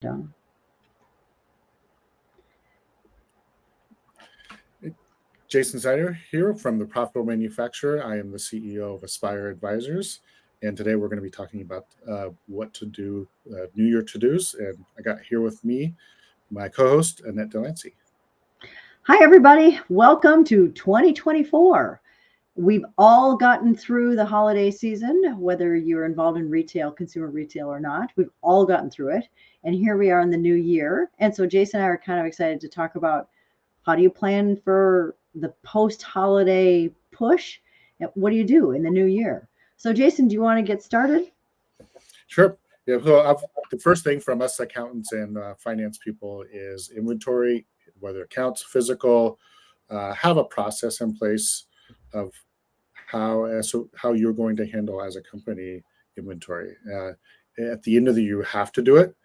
Done. Jason Snyder here from The Profitable Manufacturer. I am the CEO of Aspire Advisors. And today we're going to be talking about what to do, New Year to-dos. And I got here with me my co-host, Annette Delancey. Hi, everybody. Welcome to 2024. We've all gotten through the holiday season, whether you're involved in retail, consumer retail or not. We've all gotten through it. And here we are in the new year. And so Jason and I are kind of excited to talk about how do you plan for the post-holiday push? And what do you do in the new year? So Jason, do you want to get started? Sure. Yeah. So the first thing from us accountants and finance people is inventory, whether accounts, physical, have a process in place of how you're going to handle as a company inventory. At the end of the year, you have to do it.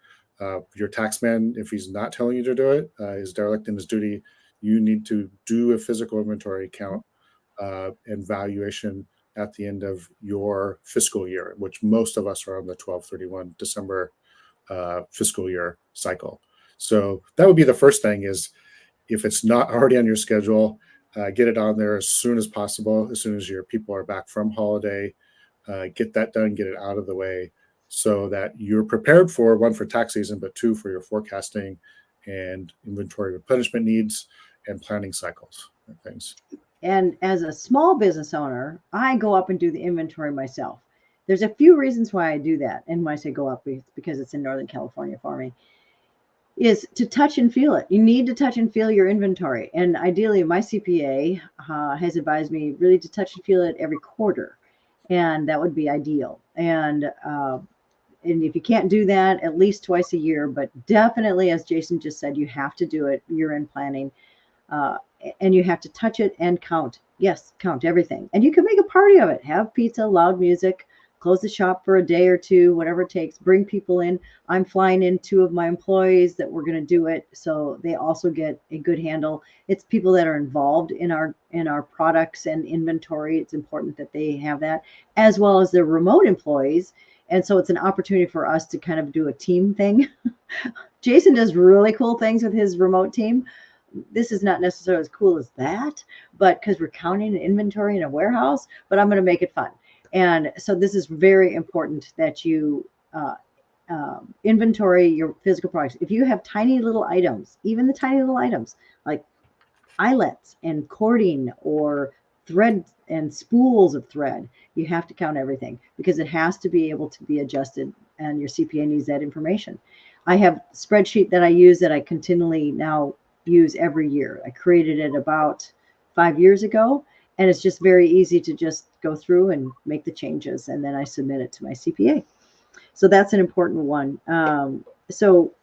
Your taxman, if he's not telling you to do it, is derelict in his duty. You need to do a physical inventory count and valuation at the end of your fiscal year, which most of us are on the 12/31 December fiscal year cycle. So that would be the first thing is if it's not already on your schedule, get it on there as soon as possible, as soon as your people are back from holiday, get that done, get it out of the way so that you're prepared for one, for tax season, but two, for your forecasting and inventory replenishment needs and planning cycles and things. And as a small business owner, I go up and do the inventory myself. There's a few reasons why I do that. And when I say go up, it's because it's in Northern California for me, is to touch and feel it. You need to touch and feel your inventory. And ideally, my CPA has advised me really to touch and feel it every quarter. And that would be ideal. And if you can't do that, at least twice a year, but definitely, as Jason just said, you have to do it year-end planning. And you have to touch it and count. Yes, count everything. And you can make a party of it. Have pizza, loud music, close the shop for a day or two, whatever it takes. Bring people in. I'm flying in 2 of my employees that we're going to do it, so they also get a good handle. It's people that are involved in our products and inventory. It's important that they have that, as well as their remote employees. And so it's an opportunity for us to kind of do a team thing. Jason does really cool things with his remote team. This is not necessarily as cool as that, but because we're counting an inventory in a warehouse, but I'm going to make it fun. And so this is very important that you inventory your physical products. If you have tiny little items, even the tiny little items like eyelets and cording or thread and spools of thread, you have to count everything because it has to be able to be adjusted and your CPA needs that information. I have a spreadsheet that I use that I continually now use every year. I created it about 5 years ago, and it's just very easy to just go through and make the changes, and then I submit it to my CPA. So that's an important one. So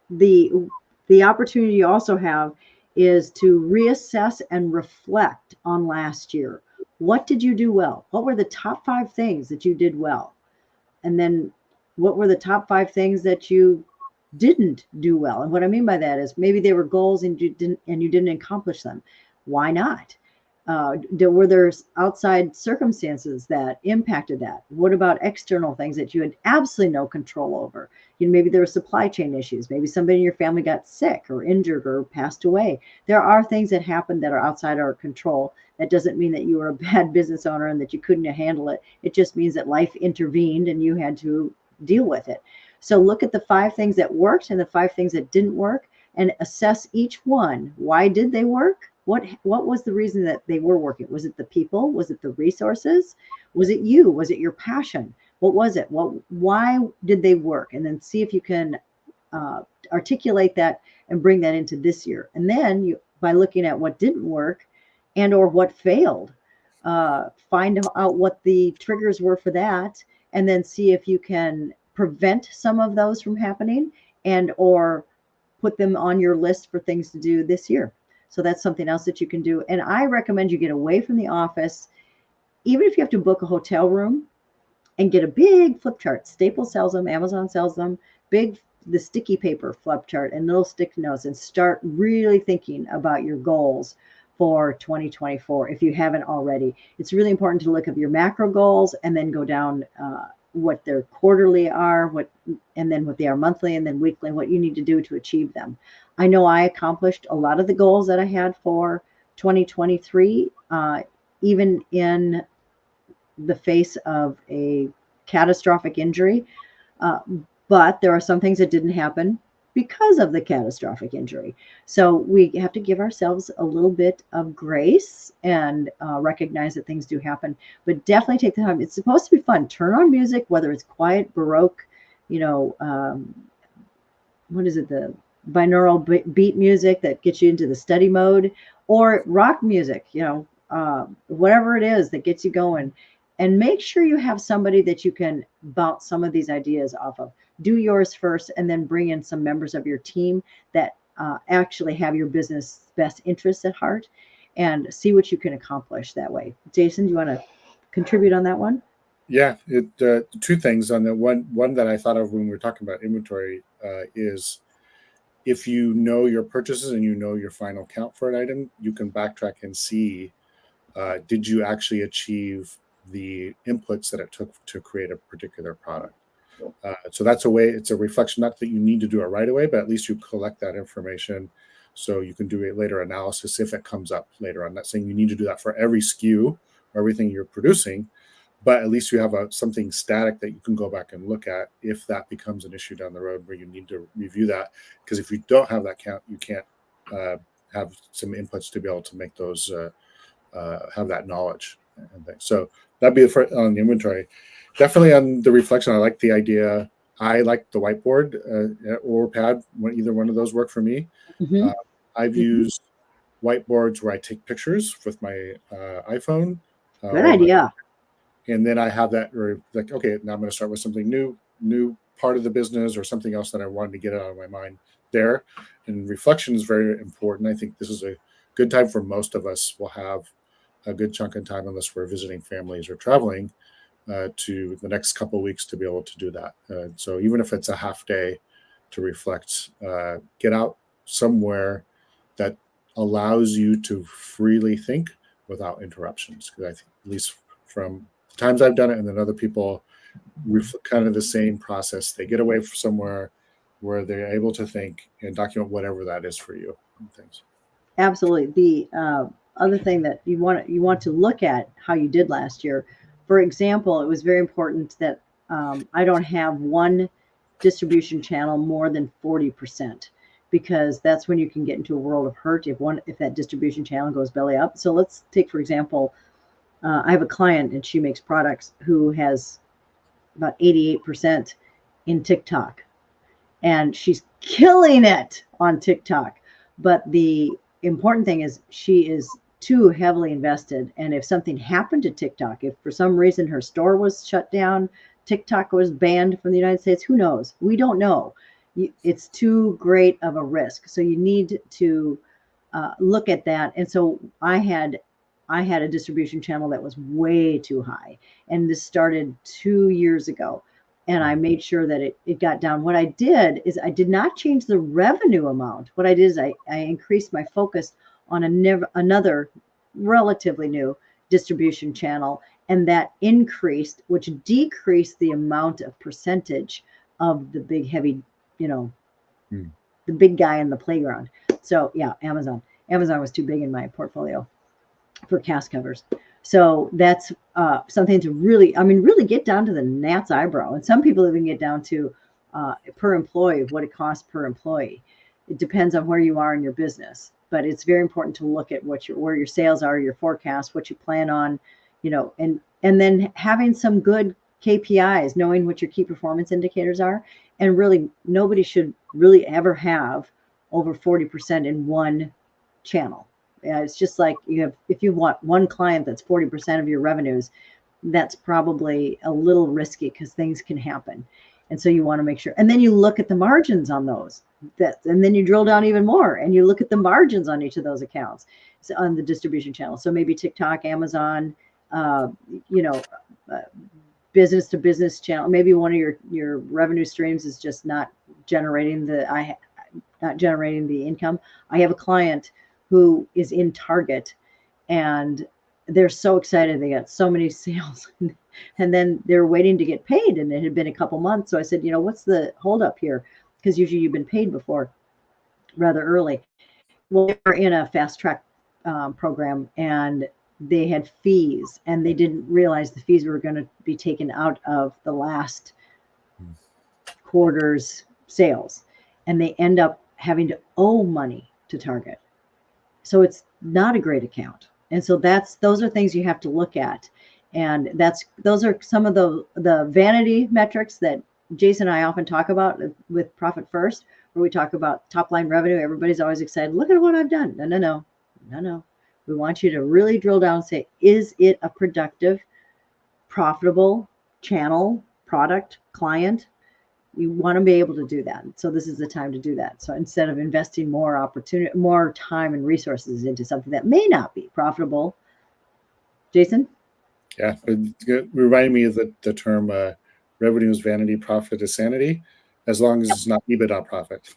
the opportunity you also have is to reassess and reflect on last year. What did you do well? What were the top 5 things that you did well? And then what were the top 5 things that you didn't do well? And what I mean by that is maybe they were goals and you didn't accomplish them. Why not? Were there outside circumstances that impacted that? What about external things that you had absolutely no control over? Maybe there were supply chain issues. Maybe somebody in your family got sick or injured or passed away. There are things that happen that are outside our control. That doesn't mean that you were a bad business owner and that you couldn't handle it. It just means that life intervened and you had to deal with it. So look at the 5 things that worked and the 5 things that didn't work and assess each one. Why did they work? What was the reason that they were working? Was it the people? Was it the resources? Was it you? Was it your passion? What was it? Why did they work? And then see if you can articulate that and bring that into this year. And then by looking at what didn't work and or what failed, find out what the triggers were for that, and then see if you can prevent some of those from happening and or put them on your list for things to do this year. So that's something else that you can do. And I recommend you get away from the office, even if you have to book a hotel room, and get a big flip chart. Staples sells them, Amazon sells them, the sticky paper flip chart and little sticky notes, and start really thinking about your goals for 2024 if you haven't already. It's really important to look at your macro goals and then go down what their quarterly are, and then what they are monthly, and then weekly, and what you need to do to achieve them. I know I accomplished a lot of the goals that I had for 2023, even in the face of a catastrophic injury. Uh, but there are some things that didn't happen because of the catastrophic injury. So we have to give ourselves a little bit of grace and recognize that things do happen, but definitely take the time. It's supposed to be fun. Turn on music, whether it's quiet, Baroque, what is it, the binaural beat music that gets you into the study mode, or rock music, whatever it is that gets you going. And make sure you have somebody that you can bounce some of these ideas off of. Do yours first, and then bring in some members of your team that actually have your business best interests at heart, and see what you can accomplish that way. Jason, do you want to contribute on that one? Yeah, two things on that. One that I thought of when we were talking about inventory is, if you know your purchases and you know your final count for an item, you can backtrack and see, did you actually achieve the inputs that it took to create a particular product. So that's a way, it's a reflection, not that you need to do it right away, but at least you collect that information so you can do a later analysis if it comes up later on. I'm not saying you need to do that for every SKU or everything you're producing, but at least you have something static that you can go back and look at if that becomes an issue down the road where you need to review that. Because if you don't have that count, you can't have some inputs to be able to make those, have that knowledge and things. So that'd be on the inventory. Definitely on the reflection, I like the idea. I like the whiteboard or pad. Either one of those work for me. Mm-hmm. I've used whiteboards where I take pictures with my iPhone. Good idea. And then I have that, like, okay, now I'm going to start with something new part of the business or something else that I wanted to get out of my mind there. And reflection is very important. I think this is a good time for most of us. We'll have a good chunk of time, unless we're visiting families or traveling, to the next couple of weeks to be able to do that. So even if it's a half day to reflect, get out somewhere that allows you to freely think without interruptions. Because I think, at least from the times I've done it, and then other people, kind of the same process. They get away from somewhere where they're able to think and document whatever that is for you and things. Absolutely. The other thing that you want to look at how you did last year. For example, it was very important that I don't have one distribution channel more than 40%, because that's when you can get into a world of hurt if that distribution channel goes belly up. So let's take, for example, I have a client, and she makes products, who has about 88% in TikTok, and she's killing it on TikTok. But the important thing is, she is too heavily invested. And if something happened to TikTok, if for some reason her store was shut down, TikTok was banned from the United States, who knows? We don't know. It's too great of a risk. So you need to look at that. And so I had a distribution channel that was way too high. And this started 2 years ago. And I made sure that it got down. What I did is, I did not change the revenue amount. What I did is I increased my focus on another relatively new distribution channel. And that increased, which decreased the amount of percentage of the big, heavy, the big guy in the playground. So yeah, Amazon was too big in my portfolio for cast covers. So that's something to really get down to the gnat's eyebrow. And some people even get down to per employee, what it costs per employee. It depends on where you are in your business, but it's very important to look at where your sales are, your forecast, what you plan on, and then having some good KPIs, knowing what your key performance indicators are. And really, nobody should really ever have over 40% in one channel. It's just like, if you want one client that's 40% of your revenues, that's probably a little risky, because things can happen. And so you want to make sure. And then you look at the margins on those. And then you drill down even more, and you look at the margins on each of those accounts, on the distribution channel. So maybe TikTok, Amazon, business to business channel. Maybe one of your revenue streams is just not generating the income. I have a client who is in Target, and they're so excited. They got so many sales. And then they were waiting to get paid, and it had been a couple months. So I said, what's the holdup here? Because usually you've been paid before rather early. Well, they were in a fast track program, and they had fees, and they didn't realize the fees were going to be taken out of the last quarter's sales, and they end up having to owe money to Target. So it's not a great account. And so those are things you have to look at. And those are some of the vanity metrics that Jason and I often talk about with Profit First, where we talk about top line revenue. Everybody's always excited. Look at what I've done. No. We want you to really drill down and say, is it a productive, profitable channel, product, client? You want to be able to do that. So this is the time to do that. So instead of investing more time and resources into something that may not be profitable. Jason? Yeah, it reminded me of the term revenue is vanity, profit is sanity, as long as it's not EBITDA profit.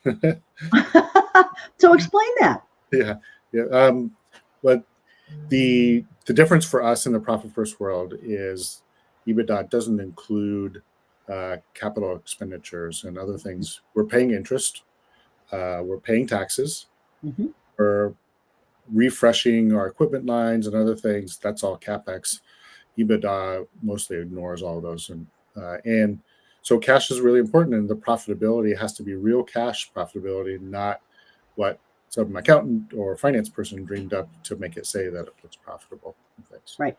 So explain that. Yeah. But the difference for us in the Profit First world is EBITDA doesn't include capital expenditures and other things. We're paying interest, we're paying taxes, we're refreshing our equipment lines and other things. That's all CapEx. EBITDA mostly ignores all those, and so cash is really important, and the profitability has to be real cash profitability, not what some accountant or finance person dreamed up to make it say that it's profitable. Right,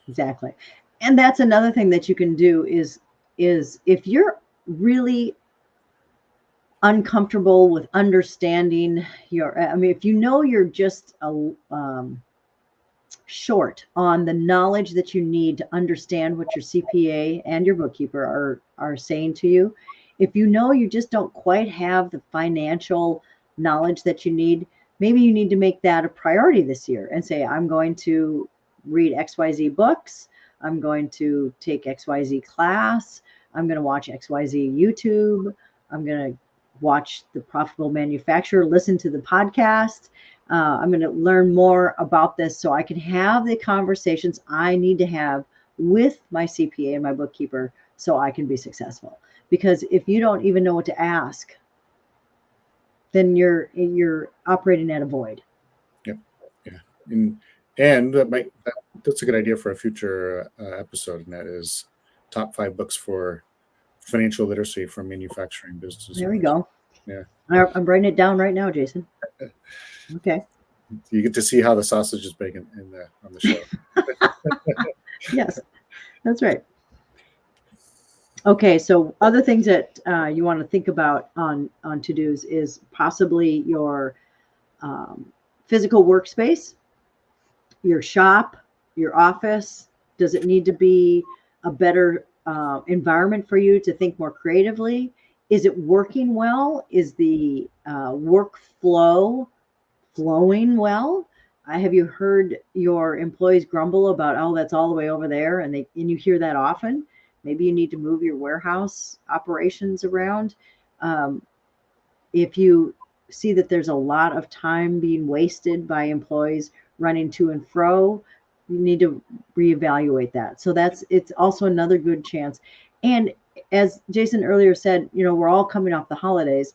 exactly. And that's another thing that you can do is if you're really uncomfortable with understanding if you're just short on the knowledge that you need to understand what your CPA and your bookkeeper are saying to you, if you just don't quite have the financial knowledge that you need, maybe you need to make that a priority this year and say, I'm going to read XYZ books, I'm going to take XYZ class, I'm going to watch XYZ YouTube, I'm going to watch The Profitable Manufacturer, listen to the podcast. I'm going to learn more about this so I can have the conversations I need to have with my CPA and my bookkeeper so I can be successful. Because if you don't even know what to ask, then you're operating at a void. Yep. Yeah. And that's a good idea for a future episode, and that is top 5 books for financial literacy for manufacturing businesses. There we go. Yeah. I'm writing it down right now, Jason. Okay. You get to see how the sausage is baked on the show. Yes, that's right. Okay, so other things that you want to think about on to-dos is possibly your physical workspace, your shop, your office. Does it need to be a better environment for you to think more creatively? Is it working well? Is the workflow flowing well? Have you heard your employees grumble about, oh, that's all the way over there, and you hear that often? Maybe you need to move your warehouse operations around. If you see that there's a lot of time being wasted by employees running to and fro, you need to reevaluate that. So it's also another good chance. And as Jason earlier said, we're all coming off the holidays.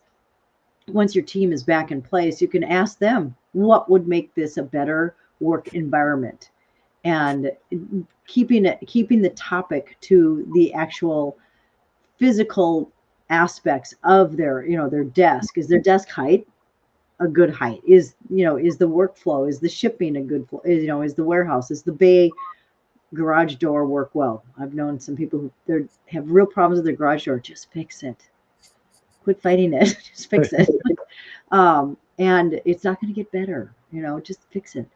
Once your team is back in place, you can ask them what would make this a better work environment, and keeping the topic to the actual physical aspects of their desk. Is their desk height a good height? Is the workflow, is the shipping a good, is the warehouse, is the bay garage door work well? I've known some people who have real problems with their garage door. Just fix it. Quit fighting it. Just fix it. And it's not going to get better. Just fix it.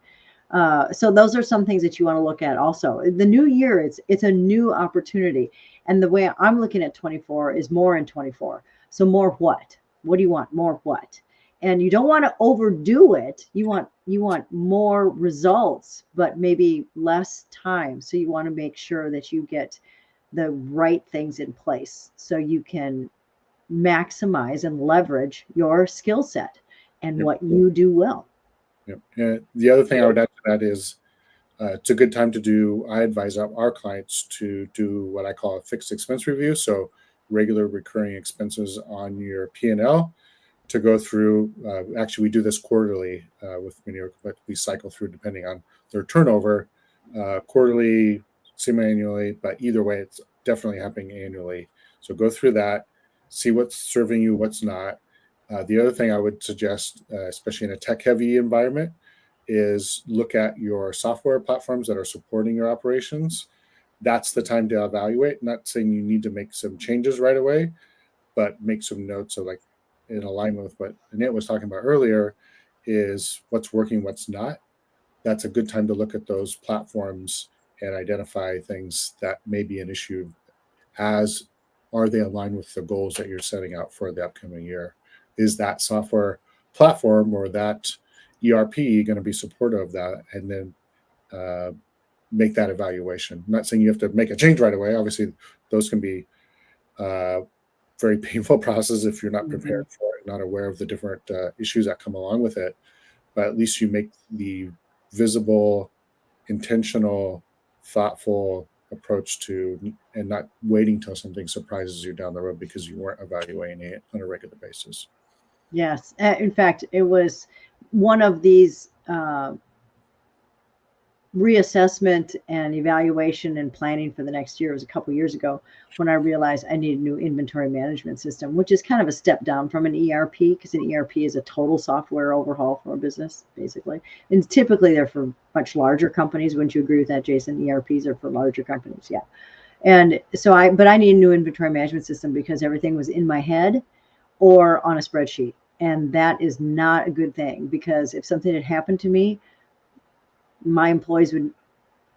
So those are some things that you want to look at also. The new year, it's a new opportunity. And the way I'm looking at 24 is more in 24. So more what? What do you want? More what? And you don't want to overdo it. You want more results, but maybe less time. So you want to make sure that you get the right things in place so you can maximize and leverage your skill set and what you do well. Yep. The other thing I would add to that is It's a good time to do. I advise our clients to do what I call a fixed expense review. So regular recurring expenses on your P&L to go through. Actually, we do this quarterly with many, but we cycle through depending on their turnover, quarterly, semi-annually, but either way, it's definitely happening annually. So go through that, see what's serving you, what's not. The other thing I would suggest, especially in a tech-heavy environment, is look at your software platforms that are supporting your operations. That's the time to evaluate. Not saying you need to make some changes right away, but make some notes. So like in alignment with what Annette was talking about earlier, is what's working, what's not. That's a good time to look at those platforms and identify things that may be an issue. As are they aligned with the goals that you're setting out for the upcoming year? Is that software platform or that ERP going to be supportive of that? And then make that evaluation. I'm not saying you have to make a change right away. Obviously, those can be very painful process if you're not prepared for it, not aware of the different issues that come along with it. But at least you make the visible, intentional, thoughtful approach to, and not waiting till something surprises you down the road because you weren't evaluating it on a regular basis. Yes. In fact, it was one of these reassessment and evaluation and planning for the next year. It was a couple years ago when I realized I needed a new inventory management system, which is kind of a step down from an ERP, because an ERP is a total software overhaul for a business, basically. And typically they're for much larger companies. Wouldn't you agree with that, Jason? ERPs are for larger companies. Yeah. And so I need a new inventory management system because everything was in my head or on a spreadsheet. And that is not a good thing, because if something had happened to me, my employees would,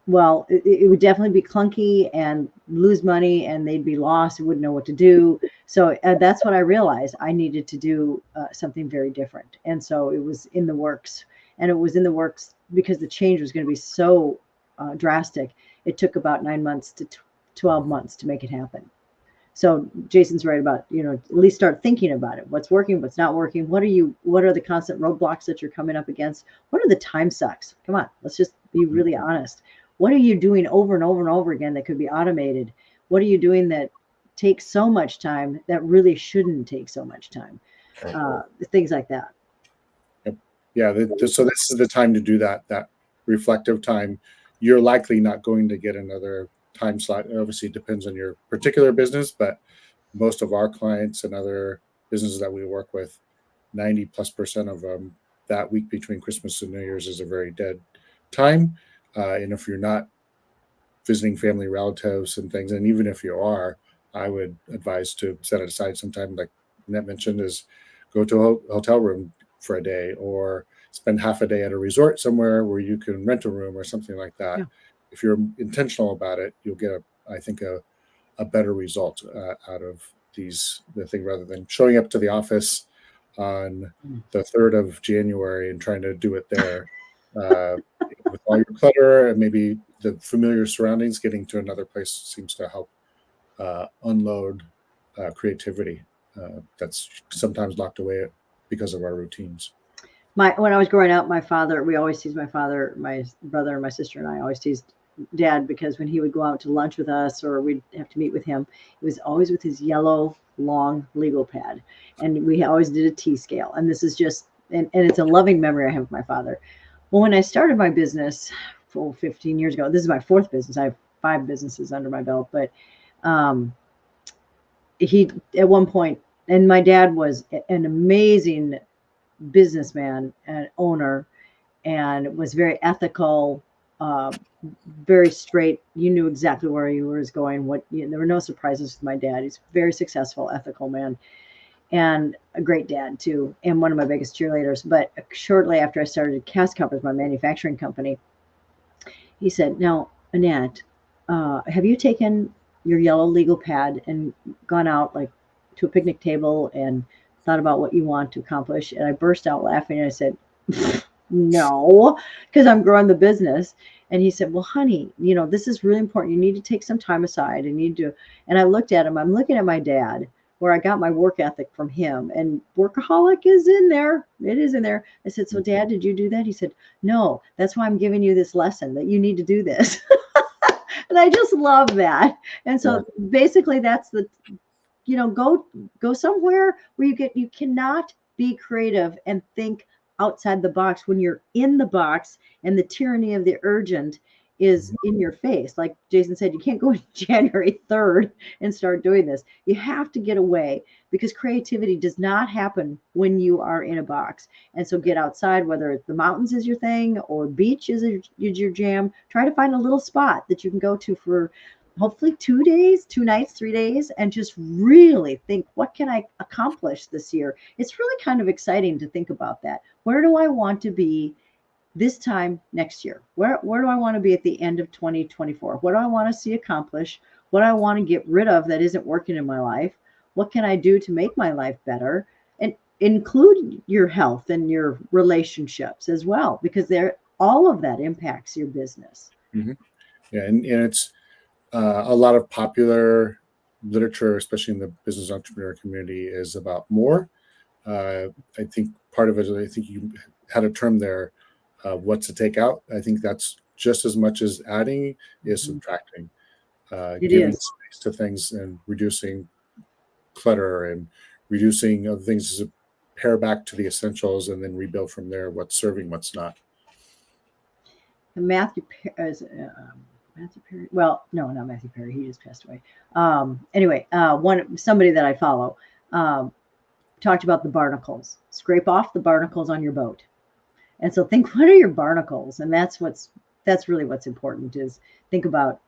well, it would definitely be clunky and lose money, and they'd be lost. Wouldn't know what to do. So that's what I realized. I needed to do something very different. And so it was in the works. And it was in the works because the change was going to be so drastic. It took about 9 months to 12 months to make it happen. So Jason's right about, at least start thinking about it. What's working, what's not working? What are the constant roadblocks that you're coming up against? What are the time sucks? Come on, let's just be really honest. What are you doing over and over and over again that could be automated? What are you doing that takes so much time that really shouldn't take so much time? Things like that. Yeah. So this is the time to do that reflective time. You're likely not going to get another time slot. Obviously, it depends on your particular business, but most of our clients and other businesses that we work with, 90+% of them, that week between Christmas and New Year's is a very dead time. And if you're not visiting family relatives and things, and even if you are, I would advise to set it aside sometime, like Annette mentioned, is go to a hotel room for a day, or spend half a day at a resort somewhere where you can rent a room or something like that. Yeah. If you're intentional about it, you'll get a better result out of the thing, rather than showing up to the office on the 3rd of January and trying to do it there with all your clutter and maybe the familiar surroundings. Getting to another place seems to help unload creativity that's sometimes locked away because of our routines. When I was growing up, we always teased my father, my brother, and my sister, and I always teased Dad, because when he would go out to lunch with us or we'd have to meet with him, it was always with his yellow, long legal pad. And we always did a T-scale. And this is just, and it's a loving memory I have of my father. Well, when I started my business 15 years ago, this is my 4th business. I have 5 businesses under my belt, but he, at one point, and my dad was an amazing businessman and owner, and was very ethical, very straight. You knew exactly where he was going. There were no surprises with my dad. He's a very successful, ethical man, and a great dad too, and one of my biggest cheerleaders. But shortly after I started Cast Covers, my manufacturing company, he said, "Now, Annette, have you taken your yellow legal pad and gone out like to a picnic table and thought about what you want to accomplish?" And I burst out laughing and I said, "No," because I'm growing the business. And he said, "Well, honey, this is really important. You need to take some time aside and and I looked at him. I'm looking at my dad, where I got my work ethic from him, and workaholic is in there. It is in there. I said, so Dad, did you do that? He said, no, that's why I'm giving you this lesson that you need to do this. And I just love that. And so basically that's the, go somewhere where you cannot be creative and think outside the box when you're in the box and the tyranny of the urgent is in your face. Like Jason said, you can't go January 3rd and start doing this. You have to get away, because creativity does not happen when you are in a box. And so get outside, whether it's the mountains is your thing or beach is your jam. Try to find a little spot that you can go to for hopefully 2 days, 2 nights, 3 days, and just really think, what can I accomplish this year? It's really kind of exciting to think about that. Where do I want to be this time next year? Where do I want to be at the end of 2024? What do I want to see accomplished? What do I want to get rid of that isn't working in my life? What can I do to make my life better? And include your health and your relationships as well, because all of that impacts your business. Mm-hmm. Yeah, and it's a lot of popular literature, especially in the business entrepreneur community, is about more. I think part of it is, I think you had a term there, what to take out. I think that's just as much as adding is subtracting. Giving space to things and reducing clutter and reducing other things to pare back to the essentials, and then rebuild from there what's serving, what's not. Matthew Perry. Well, no, not Matthew Perry. He just passed away. Anyway, somebody that I follow talked about the barnacles. Scrape off the barnacles on your boat. And so think, what are your barnacles? And that's really what's important, is think about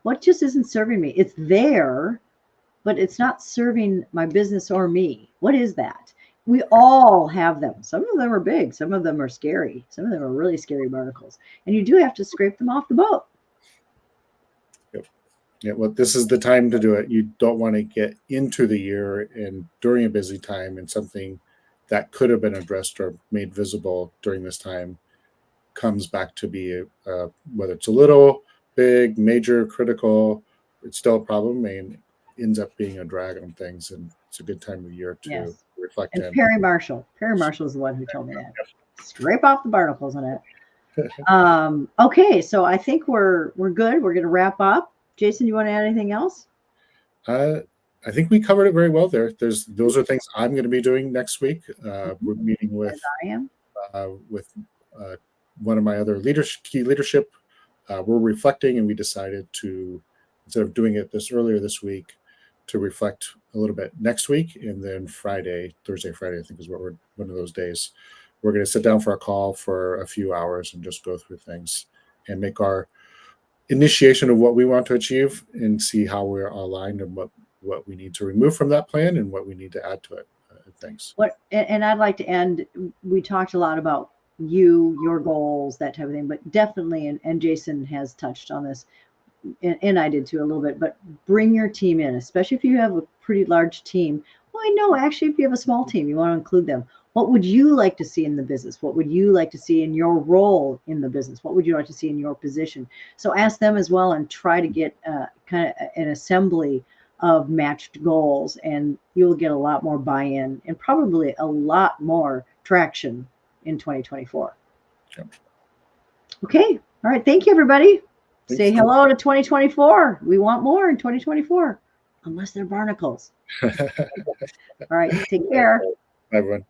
what just isn't serving me. It's there, but it's not serving my business or me. What is that? We all have them. Some of them are big. Some of them are scary. Some of them are really scary barnacles. And you do have to scrape them off the boat. Yeah, well, this is the time to do it. You don't want to get into the year and during a busy time, and something that could have been addressed or made visible during this time comes back to be, whether it's a little, big, major, critical, it's still a problem and ends up being a drag on things. And it's a good time of the year to reflect. And Perry Marshall is the one who told me that. Scrape off the barnacles on it. Okay, so I think we're good. We're going to wrap up. Jason, you want to add anything else? I think we covered it very well there. Those are things I'm going to be doing next week. We're meeting with one of my other key leadership. We're reflecting, and we decided to, instead of doing it earlier this week, to reflect a little bit next week, and then Thursday, Friday, I think is one of those days. We're going to sit down for a call for a few hours and just go through things and make our initiation of what we want to achieve, and see how we're aligned and what we need to remove from that plan and what we need to add to it. Thanks. And I'd like to end, we talked a lot about your goals, that type of thing, but definitely, and Jason has touched on this, and I did too a little bit, but bring your team in, especially if you have a pretty large team. Well, I know actually if you have a small team, you want to include them. What would you like to see in the business? What would you like to see in your role in the business? What would you like to see in your position? So ask them as well, and try to get kind of an assembly of matched goals, and you'll get a lot more buy-in and probably a lot more traction in 2024. Yep. Okay. All right. Thank you, everybody. Thanks. Say hello to 2024. We want more in 2024, unless they're barnacles. All right. Take care. Bye, everyone.